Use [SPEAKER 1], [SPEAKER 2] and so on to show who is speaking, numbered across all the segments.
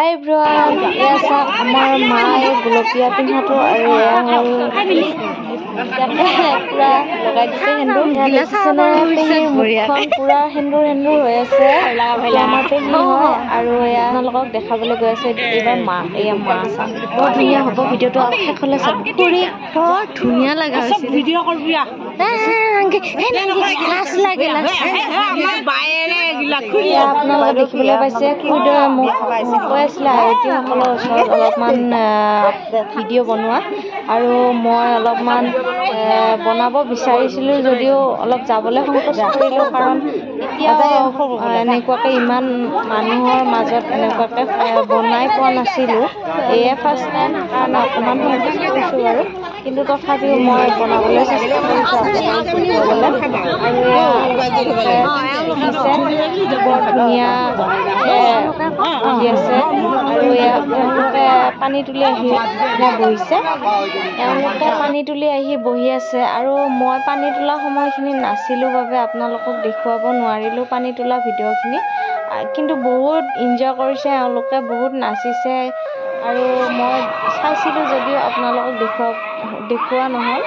[SPEAKER 1] হাই everyone, এয়া চাওক আমাৰ মায়ে গোলপীয়া পিন্ধাটো আৰু এয়া হ'ল পুৰা লগাই দিছে সেন্দুৰ। পেহীৰ মুখখন পুৰা সেন্দুৰ হৈ আছে। আমাৰ পেহী হয় আৰু এয়া আপোনালোকক দেখাবলৈ গৈ আছো এইবাৰ এয়া মা চাম বৰ ধুনীয়া হ'ব। ভিডিঅ'টো শেষলৈ চাব। খুৰী বৰ ধুনীয়া লগা হৈছে।
[SPEAKER 2] ভিডিঅ' কৰবি
[SPEAKER 1] আপোনালোকে দেখিবলৈ পাইছে খুৰীদৰে মোক কৈ আছিলে আয়তীসকলৰ ওচৰত অলপমান ভিডিঅ' বনোৱা, আৰু মই অলপমান বনাব বিচাৰিছিলোঁ যদিও অলপ যাবলৈ সংকোচ কৰিলোঁ, কাৰণ এতিয়াও এনেকুৱাকৈ ইমান মানুহৰ মাজত এনেকুৱাকৈ বনাই পোৱা নাছিলোঁ। এয়ে ফাৰ্ষ্ট টাইম কাৰণে অকণমান সংকোচ কৰিছোঁ বাৰু, কিন্তু তথাপিও মই বনাবলৈ চেষ্টা কৰিছোঁ আপোনালোকক আৰু বৰ ধুনীয়া আছে। আৰু এয়া তেওঁলোকে পানী তুলি আহি বহিছে, বহি আছে আৰু মই পানী তোলা সময়খিনি নাছিলোঁ বাবে আপোনালোকক দেখুৱাব নোৱাৰিলোঁ পানী তোলা ভিডিঅ'খিনি, কিন্তু বহুত এনজয় কৰিছে এওঁলোকে, বহুত নাচিছে আৰু মই চাইছিলোঁ যদিও আপোনালোকক দেখুওৱা নহ'ল।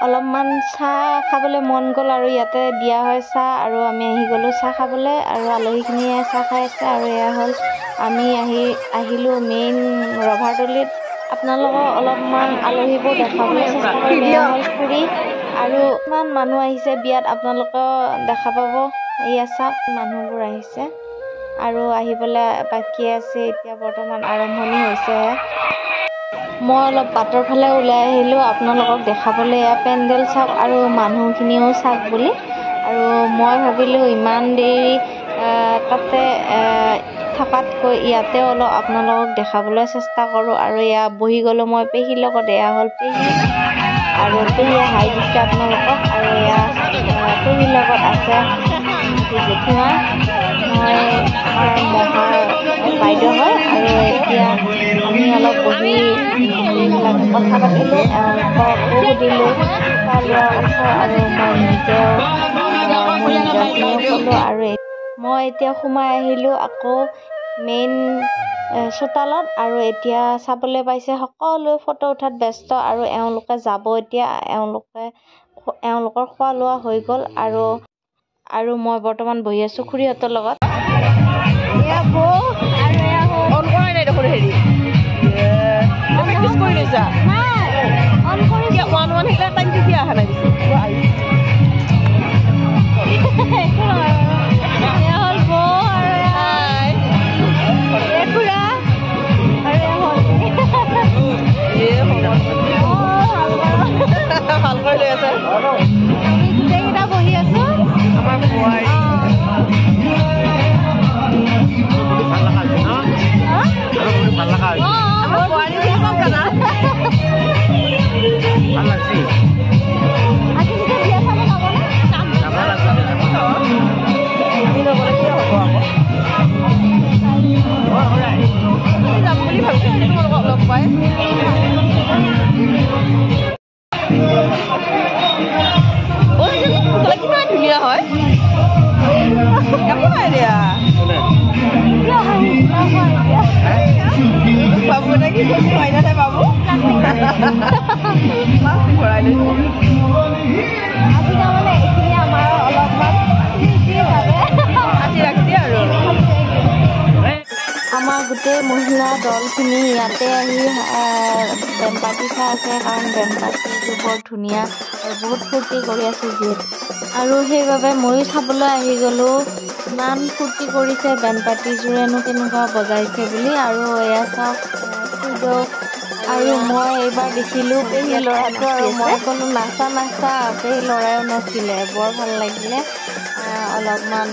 [SPEAKER 1] অলপমান চাহ খাবলৈ মন গ'ল আৰু ইয়াতে দিয়া হয় চাহ, আৰু আমি আহি গ'লোঁ চাহ খাবলৈ আৰু আলহীখিনিয়ে চাহ খাই আছে। আৰু এয়া হ'ল আমি আহিলোঁ মেইন ৰভাৰতলিত। আপোনালোকক অলপমান আলহীবোৰ দেখাবলৈ চেষ্টা কৰিলোঁ। এয়া হ'ল খুৰী আৰু ইমান মানুহ আহিছে বিয়াত, আপোনালোকেও দেখা পাব। এয়া চাওক মানুহবোৰ আহিছে আৰু আহিবলৈ বাকী আছে, এতিয়া বৰ্তমান আৰম্ভণি হৈছেহে। মই অলপ বাটৰ ফালে ওলাই আহিলোঁ আপোনালোকক দেখাবলৈ। এয়া পেণ্ডেল চাওক আৰু মানুহখিনিও চাওক বুলি, আৰু মই ভাবিলোঁ ইমান দেৰি তাতে থকাতকৈ ইয়াতে অলপ আপোনালোকক দেখাবলৈ চেষ্টা কৰোঁ, আৰু এয়া বহি গ'লোঁ মই পেহীৰ লগত। এয়া হ'ল পেহী আৰু পেহীয়ে হাই দিছে আপোনালোকক, আৰু এয়া পেহীৰ লগত আছে জেঠীমা, মই আমাৰ মহাৰ বাইদেউ হয়। আৰু এতিয়া আমি অলপ বহি কথা পাতিলোঁ, এওঁলোককো সুধিলোঁ খোৱা লোৱাৰ কথা, আৰু মই নিজেও মোৰ নিজৰখিনিও ক'লোঁ। আৰু মই এতিয়া সোমাই আহিলোঁ আকৌ মেইন চোতালত, আৰু এতিয়া চাবলৈ পাইছে সকলোৱে ফটো উঠাত ব্যস্ত, আৰু এওঁলোকে যাব এতিয়া। এওঁলোকৰ খোৱা লোৱা হৈ গ'ল, আৰু মই বৰ্তমান বহি আছোঁ খুৰীহঁতৰ লগত। এয়া বৌ আৰু এয়া
[SPEAKER 2] অন কৰাই নাই দেখোন হেৰি প্ৰেক্টিচ কৰি লৈছা?
[SPEAKER 1] অন কৰিছে।
[SPEAKER 2] ওৱান সেইবিলাক টাইম কেতিয়া অহা নাই পিছে?
[SPEAKER 1] এয়া হ'ল বৌ আৰু এয়া খুৰা আৰু
[SPEAKER 2] ভাল কৰি লৈ আছে।
[SPEAKER 1] আমি গোটেইকেইটা বহি আছোঁ।
[SPEAKER 2] আমাৰ বোৱাৰী ভাল লগা হৈছে ন? ভাল লগা হৈছে। আমাৰ বোৱাৰী বুলি কম জানা? ভাল লাগছে। যাম বুলি ভাবিছোঁ তোমালোকক লগ পাই। কিমান ধুনীয়া হয়, একো নাই দিয়া বাবু নে কি খুচি হয় না বাবু মাছ ভৰাই লৈছো।
[SPEAKER 1] আজি তাৰমানে এইখিনি আমাৰ অলপমান
[SPEAKER 2] সাঁচি ৰাখছি আৰু
[SPEAKER 1] আমাৰ গোটেই মহিলা দলখিনি ইয়াতে আহি বেণ্ড পাৰ্টি চাই আছে, কাৰণ বেণ্ড পাৰ্টিটো বৰ ধুনীয়া আৰু বহুত ফূৰ্তি কৰি আছে যিহেতু, আৰু সেইবাবে ময়ো চাবলৈ আহি গ'লোঁ। ইমান ফূৰ্তি কৰিছে বেণ্ড পাৰ্টিযোৰেনো কেনেকুৱা বজাইছে বুলি। আৰু এয়া চাওক খুইদেউ, আৰু মই এইবাৰ দেখিলোঁ পেহী ল'ৰাটো, আৰু মই ক'লোঁ নাচা পেহী ল'ৰাইও নাচিলে, বৰ ভাল লাগিলে। অলপমান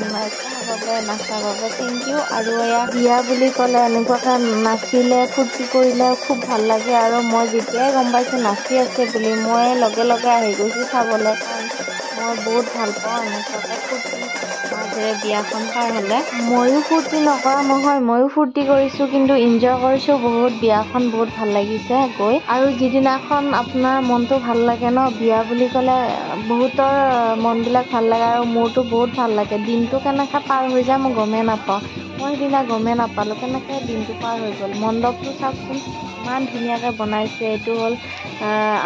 [SPEAKER 1] নাচাৰ বাবে থেংক ইউ। আৰু এয়া বিয়া বুলি ক'লে এনেকুৱাকৈ নাচিলে ফূৰ্তি কৰিলে খুব ভাল লাগে, আৰু মই যেতিয়াই গম পাইছোঁ নাচি আছে বুলি মই লগে লগে আহি গৈছোঁ চাবলৈ, কাৰণ মই বহুত ভাল পাওঁ এনেকুৱাকৈ ফূৰ্তি মাজেৰে বিয়াখন পাৰ হ'লে। ময়ো ফূৰ্তি নকৰা নহয়, ময়ো ফূৰ্তি কৰিছোঁ, কিন্তু এনজয় কৰিছোঁ বহুত। বিয়াখন বহুত ভাল লাগিছে গৈ। আৰু যিদিনাখন আপোনাৰ মনটো ভাল লাগে ন, বিয়া বুলি ক'লে বহুতৰ মনবিলাক ভাল লাগে আৰু মোৰতো বহুত ভাল লাগে। দিনটো কেনেকৈ পাৰ হৈ যায় মই গমেই নাপাওঁ। মই সেইদিনা গমেই নাপালোঁ কেনেকৈ দিনটো পাৰ হৈ গ'ল। মণ্ডপটো চাওকচোন ইমান ধুনীয়াকৈ বনাইছে। এইটো হ'ল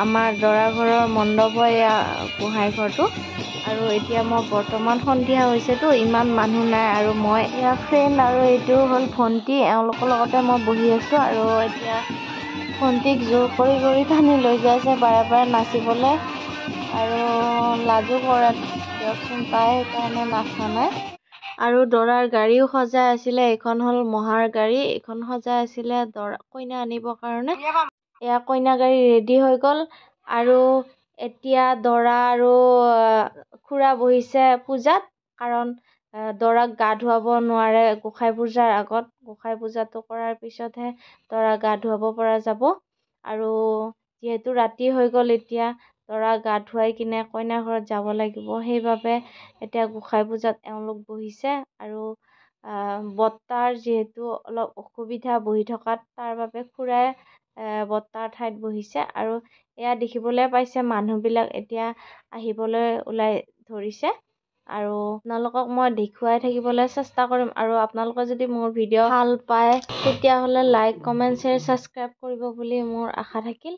[SPEAKER 1] আমাৰ দৰা ঘৰৰ মণ্ডপ হয়, এয়া গোঁসাই ঘৰটো। আৰু এতিয়া মই বৰ্তমান সন্ধিয়া হৈছেতো, ইমান মানুহ নাই। আৰু মই ইয়াৰ ফ্ৰেণ্ড আৰু এইটো হ'ল ভণ্টি, এওঁলোকৰ লগতে মই বহি আছোঁ। আৰু এতিয়া ভণ্টিক জোৰ কৰি টানি লৈ গৈ আছে বাৰে বাৰে নাচিবলৈ। আৰু লাজো কৰে দিয়কচোন তাই, সেইকাৰণে নাচা নাই। আৰু দৰাৰ গাড়ীও সজাই আছিলে, এইখন হ'ল মহাৰ গাড়ী। এইখন সজাই আছিলে দৰা কইনা আনিবৰ কাৰণে। এয়া কইনা গাড়ী ৰেডি হৈ গ'ল। আৰু এতিয়া দৰা আৰু খুৰা বহিছে পূজাত, কাৰণ দৰাক গা ধুৱাব নোৱাৰে গোঁসাই পূজাৰ আগত। গোঁসাই পূজাটো কৰাৰ পিছতহে দৰাক গা ধুৱাব পৰা যাব। আৰু যিহেতু ৰাতি হৈ গ'ল, এতিয়া দৰাক গা ধুৱাই কিনে কইনা ঘৰত যাব লাগিব। সেইবাবে এতিয়া গোঁসাই পূজাত এওঁলোক বহিছে। আৰু বৰ্তাৰ যিহেতু অলপ অসুবিধা বহি থকাত, তাৰ বাবে খুৰাই বৰ্তাৰ ঠাইত বহিছে। আৰু এয়া দেখিবলৈ পাইছে মানুহবিলাক এতিয়া আহিবলৈ ওলাই ধৰিছে। আৰু আপোনালোকক মই দেখুৱাই থাকিবলৈ চেষ্টা কৰিম। আৰু আপোনালোকে যদি মোৰ ভিডিঅ' ভাল পায় তেতিয়াহ'লে লাইক, কমেণ্ট, শ্বেয়াৰ, ছাবস্ক্ৰাইব কৰিব বুলি মোৰ আশা থাকিল।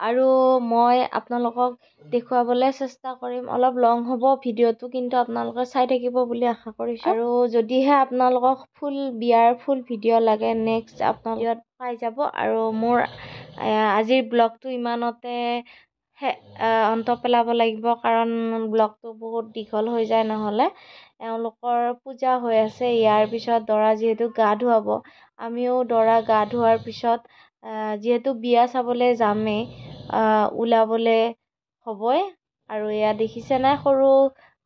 [SPEAKER 1] আৰু মই আপোনালোকক দেখুৱাবলৈ চেষ্টা কৰিম। অলপ লং হ'ব ভিডিঅ'টো, কিন্তু আপোনালোকে চাই থাকিব বুলি আশা কৰিছোঁ। আৰু যদিহে আপোনালোকক বিয়াৰ ফুল ভিডিঅ' লাগে, নেক্সট আপোনালোকে পাই যাব। আৰু মোৰ আজিৰ ব্লগটো ইমানতে অন্ত পেলাব লাগিব, কাৰণ ব্লগটো বহুত দীঘল হৈ যায় নহ'লে। এওঁলোকৰ পূজা হৈ আছে, ইয়াৰ পিছত দৰা যিহেতু গা ধুৱাব, আমিও দৰা গা ধোৱাৰ পিছত যিহেতু বিয়া চাবলৈ যামেই, ওলাবলৈ হ'বই। আৰু এয়া দেখিছে নাই, সৰু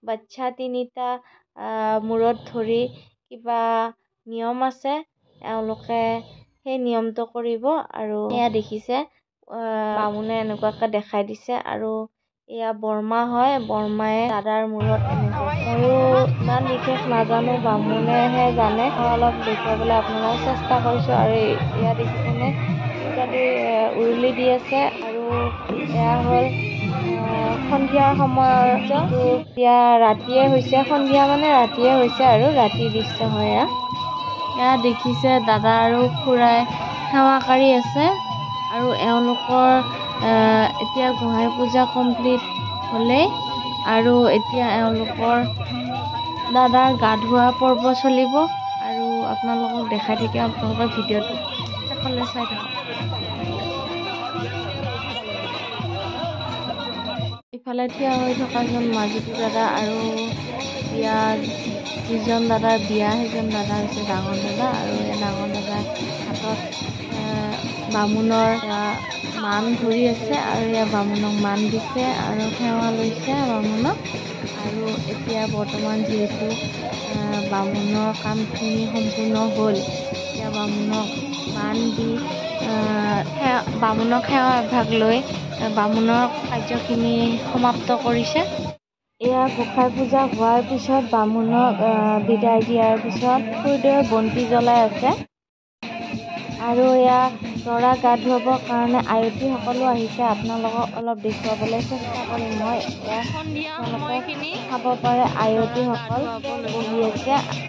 [SPEAKER 1] বাচ্ছা তিনিটা মূৰত ধৰি কিবা নিয়ম আছে, এওঁলোকে সেই নিয়মটো কৰিব। আৰু এয়া দেখিছে বামুণে এনেকুৱাকৈ দেখাই দিছে। আৰু এয়া বৰমা হয়, বৰমায়ে দাদাৰ মূৰত এনেকৈ, ময়ো ইমান বিশেষ নাজানো, বামুণেহে জানে। মই অলপ দেখুৱাবলৈ আপোনালোকক চেষ্টা কৰিছোঁ। আৰু এয়া দেখিছেনে, পূজাৰী উৰুলি দি আছে। আৰু এয়া হ'ল সন্ধিয়াৰ সময়ৰ যিটো এতিয়া ৰাতিয়ে হৈছে, সন্ধিয়া মানে ৰাতিয়ে হৈছে আৰু ৰাতিৰ দৃশ্য হয় এয়া। এয়া দেখিছে দাদা আৰু খুৰাই সেৱা কাঢ়ি আছে। আৰু এওঁলোকৰ এতিয়া গোঁসাই পূজা কমপ্লিট হ'লেই। আৰু এতিয়া এওঁলোকৰ দাদাৰ গা ধোৱা পৰ্ব চলিব। আৰু আপোনালোকক দেখাই থাকিম, আপোনালোকৰ ভিডিঅ'টো শেষলৈ চাই থাকক। ইফালে থিয় হৈ থকাজন মাজুটো দাদা। আৰু যিজন দাদাৰ বিয়া, সেইজন দাদা হৈছে ডাঙৰ দাদা। আৰু এই ডাঙৰ দাদাৰ হাতত বামুণৰ মান ধৰি আছে। আৰু এয়া বামুণক মান দিছে আৰু সেৱা লৈছে বামুণক। আৰু এতিয়া বৰ্তমান যিহেতু বামুণৰ কামখিনি সম্পূৰ্ণ হ'ল, এতিয়া বামুণক মান দি বামুণক সেৱা এভাগ লৈ বামুণৰ কাৰ্যখিনি সমাপ্ত কৰিছে। এয়া গোঁসাই পূজা হোৱাৰ পিছত বামুণক বিদায় দিয়াৰ পিছত সূৰ্য্যই বন্তি জ্বলাই আছে। আৰু এয়া দৰা গা ধুৱাবৰ কাৰণে আয়তীসকলো আহিছে। আপোনালোকক অলপ দেখুৱাবলৈ চেষ্টা কৰিম মই। এয়া আপোনালোকে চাব পাৰে, আয়তীসকল বহি আছে।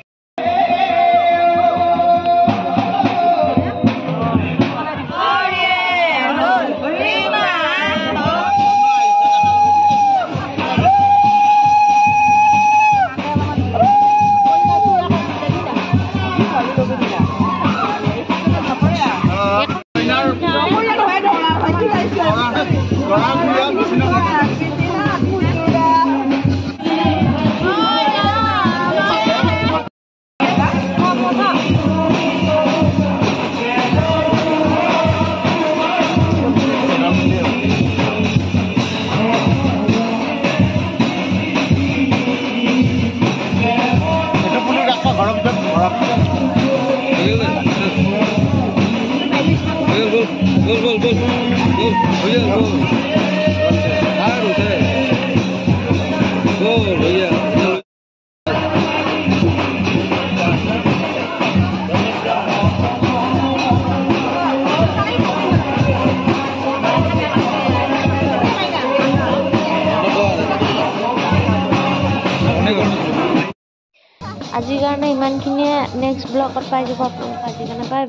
[SPEAKER 1] আজিৰ কাৰণে ইমানখিনিয়ে নেক্সট ব্লগত পাই যাব আপোনালোক আজিৰ কাৰণে বাই বাই